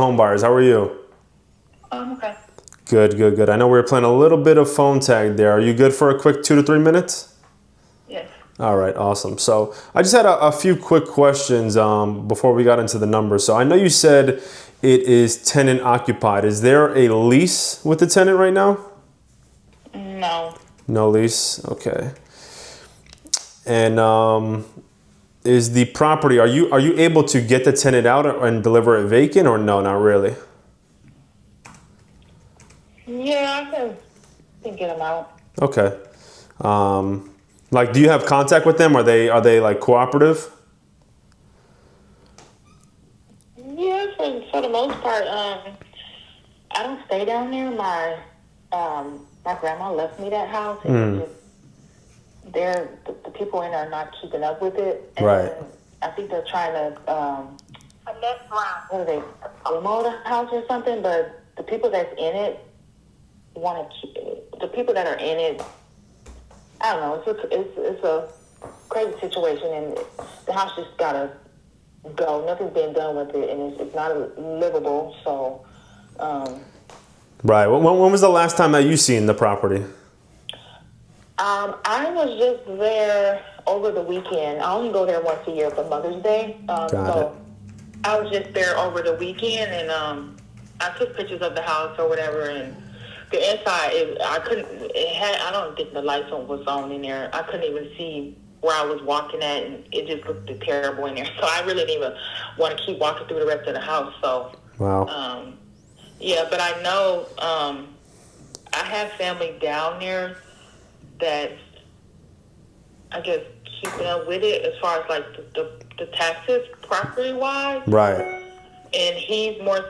Home buyers. How are you? Okay. Good, good, good. I know we were playing a little bit of phone tag there. Are you good for a quick 2 to 3 minutes? Yes. All right, awesome. So I just had a few quick questions before we got into the numbers. So I know you said it is tenant occupied. Is there a lease with the tenant right now? No. No lease. Okay. And is the property? Are you able to get the tenant out and deliver it vacant, or no? Not really. Yeah, I can get them out. Okay. Like, do you have contact with them? Are they like cooperative? Yeah, for the most part, I don't stay down there. My grandma left me that house, and the people in there are not keeping up with it, and Right. I think they're trying to what are they, demo the house or something. But the people that's in it want to keep it. The people that are in it, I don't know. It's a crazy situation, and the house just gotta go. Nothing's been done with it, and it's not livable. So, Right. When was the last time that you seen the property? I was just there over the weekend. I only go there once a year for Mother's Day. Got it. So I was just there over the weekend, and I took pictures of the house or whatever, and the inside, I don't think the lights was on in there. I couldn't even see where I was walking at, and it just looked terrible in there. So I really didn't even want to keep walking through the rest of the house. So, Wow. yeah, but I know I have family down there that I guess keeping up with it as far as like the taxes property wise. Right. And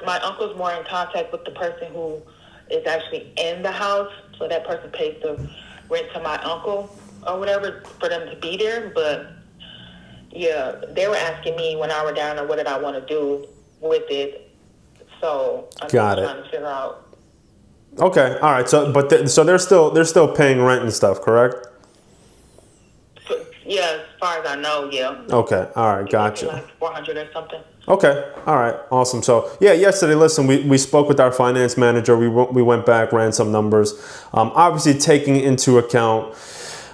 my uncle's more in contact with the person who is actually in the house, so that person pays the rent to my uncle or whatever for them to be there. But yeah, they were asking me when I were down there what did I want to do with it. So I'm just Got it. trying to figure out. Okay. All right. So they're still paying rent and stuff, correct? Yeah, as far as I know, yeah. Okay. All right. Maybe Gotcha. like 400 or something. Okay. All right. Awesome. So yeah, yesterday, listen, we spoke with our finance manager. We went back, ran some numbers. Obviously taking into account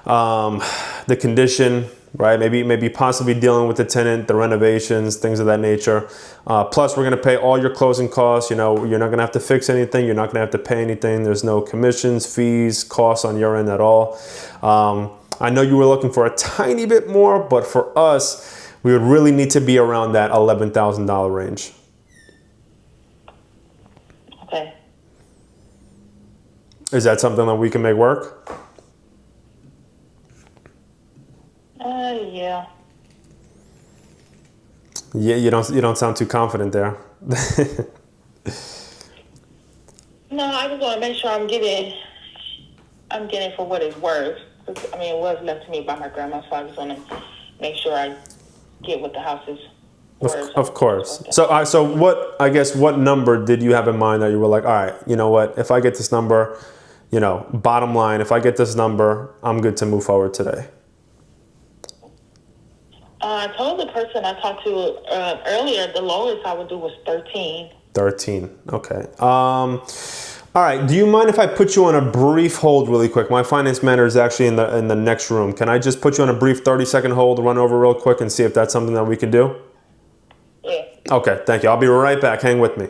the condition, right? Maybe possibly dealing with the tenant, the renovations, things of that nature. Plus, we're going to pay all your closing costs. You know, you're not going to have to fix anything. You're not going to have to pay anything. There's no commissions, fees, costs on your end at all. I know you were looking for a tiny bit more, but for us, we would really need to be around that $11,000 range. Okay. Is that something that we can make work? Yeah. Yeah, you don't sound too confident there. No, I just want to make sure I'm getting for what it's worth. 'Cause, I mean, it was left to me by my grandma, so I just want to make sure I get what the house is worth. Of course. So what number did you have in mind that you were like, all right, you know what? If I get this number, bottom line, if I get this number, I'm good to move forward today. I told the person I talked to earlier the lowest I would do was 13. 13. Okay. All right. Do you mind if I put you on a brief hold really quick? My finance manager is actually in the next room. Can I just put you on a brief 30-second hold, run over real quick, and see if that's something that we can do? Yeah. Okay. Thank you. I'll be right back. Hang with me.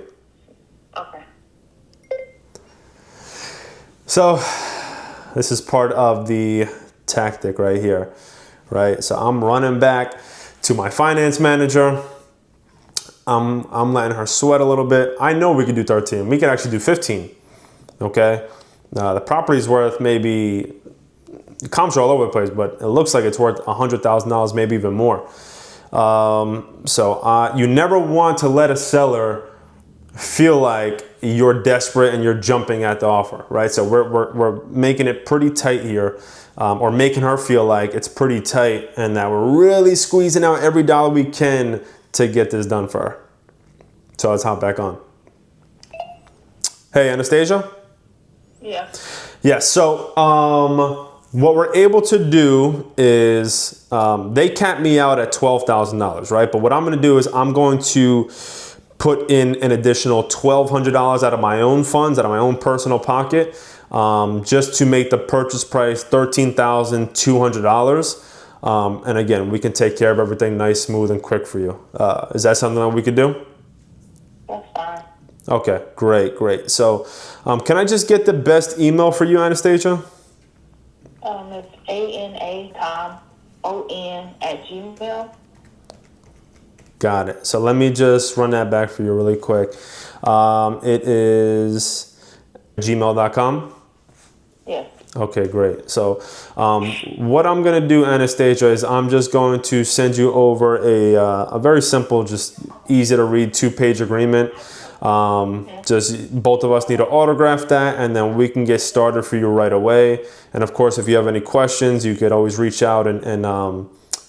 Okay. So this is part of the tactic right here, right? So I'm running back to my finance manager. I'm letting her sweat a little bit. I know we could do 13. We could actually do 15. Okay. The property's worth maybe, comps are all over the place, but it looks like it's worth $100,000, maybe even more. So you never want to let a seller feel like you're desperate and you're jumping at the offer, right? So we're making it pretty tight here, or making her feel like it's pretty tight and that we're really squeezing out every dollar we can to get this done for her. So let's hop back on. Hey, Anastasia? Yeah. Yeah, so what we're able to do is they cap me out at $12,000, right? But what I'm gonna do is I'm going to put in an additional $1,200 out of my own funds, out of my own personal pocket, just to make the purchase price $13,200. And again, we can take care of everything nice, smooth, and quick for you. Is that something that we could do? That's fine. Okay, great. So, can I just get the best email for you, Anastasia? It's ANATOMON@gmail. Got it. So let me just run that back for you really quick. It is gmail.com. Yes. Okay, great. So what I'm going to do, Anastasia, is I'm just going to send you over a very simple, just easy to read 2-page agreement. Just both of us need to autograph that, and then we can get started for you right away. And of course, if you have any questions, you could always reach out and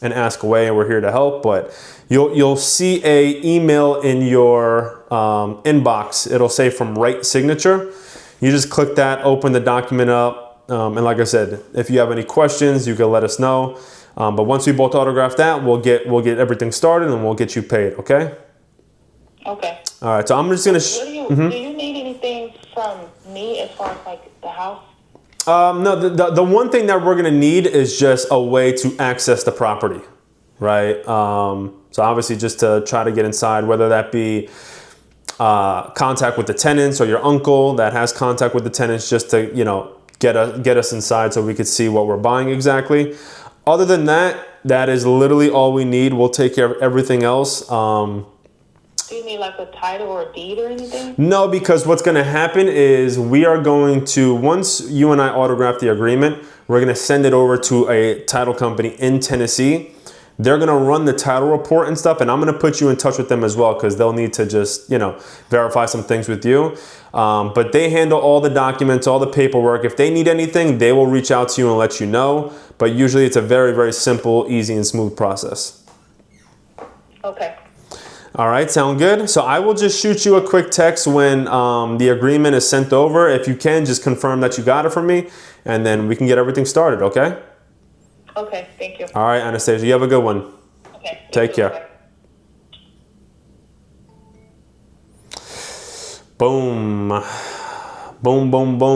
ask away, and we're here to help. But you'll see a email in your inbox. It'll say from Right Signature. You just click that, open the document up. And like I said, if you have any questions, you can let us know. But once we both autograph that, we'll get everything started and we'll get you paid. Okay. Okay. All right. So I'm just gonna. Do you need anything from me as far as like the house? No. The one thing that we're gonna need is just a way to access the property, right? So obviously, just to try to get inside, whether that be contact with the tenants or your uncle that has contact with the tenants, just to get us inside so we could see what we're buying exactly. Other than that, that is literally all we need. We'll take care of everything else. Do you need like a title or a deed or anything? No, because what's going to happen is we are going to, once you and I autograph the agreement, we're going to send it over to a title company in Tennessee. They're going to run the title report and stuff, and I'm going to put you in touch with them as well because they'll need to just, verify some things with you. But they handle all the documents, all the paperwork. If they need anything, they will reach out to you and let you know. But usually it's a very, very simple, easy, and smooth process. Okay. All right, sound good? So I will just shoot you a quick text when the agreement is sent over. If you can, just confirm that you got it from me, and then we can get everything started, okay? Okay, thank you. All right, Anastasia, you have a good one. Okay. Take care. Bye. Boom. Boom, boom, boom.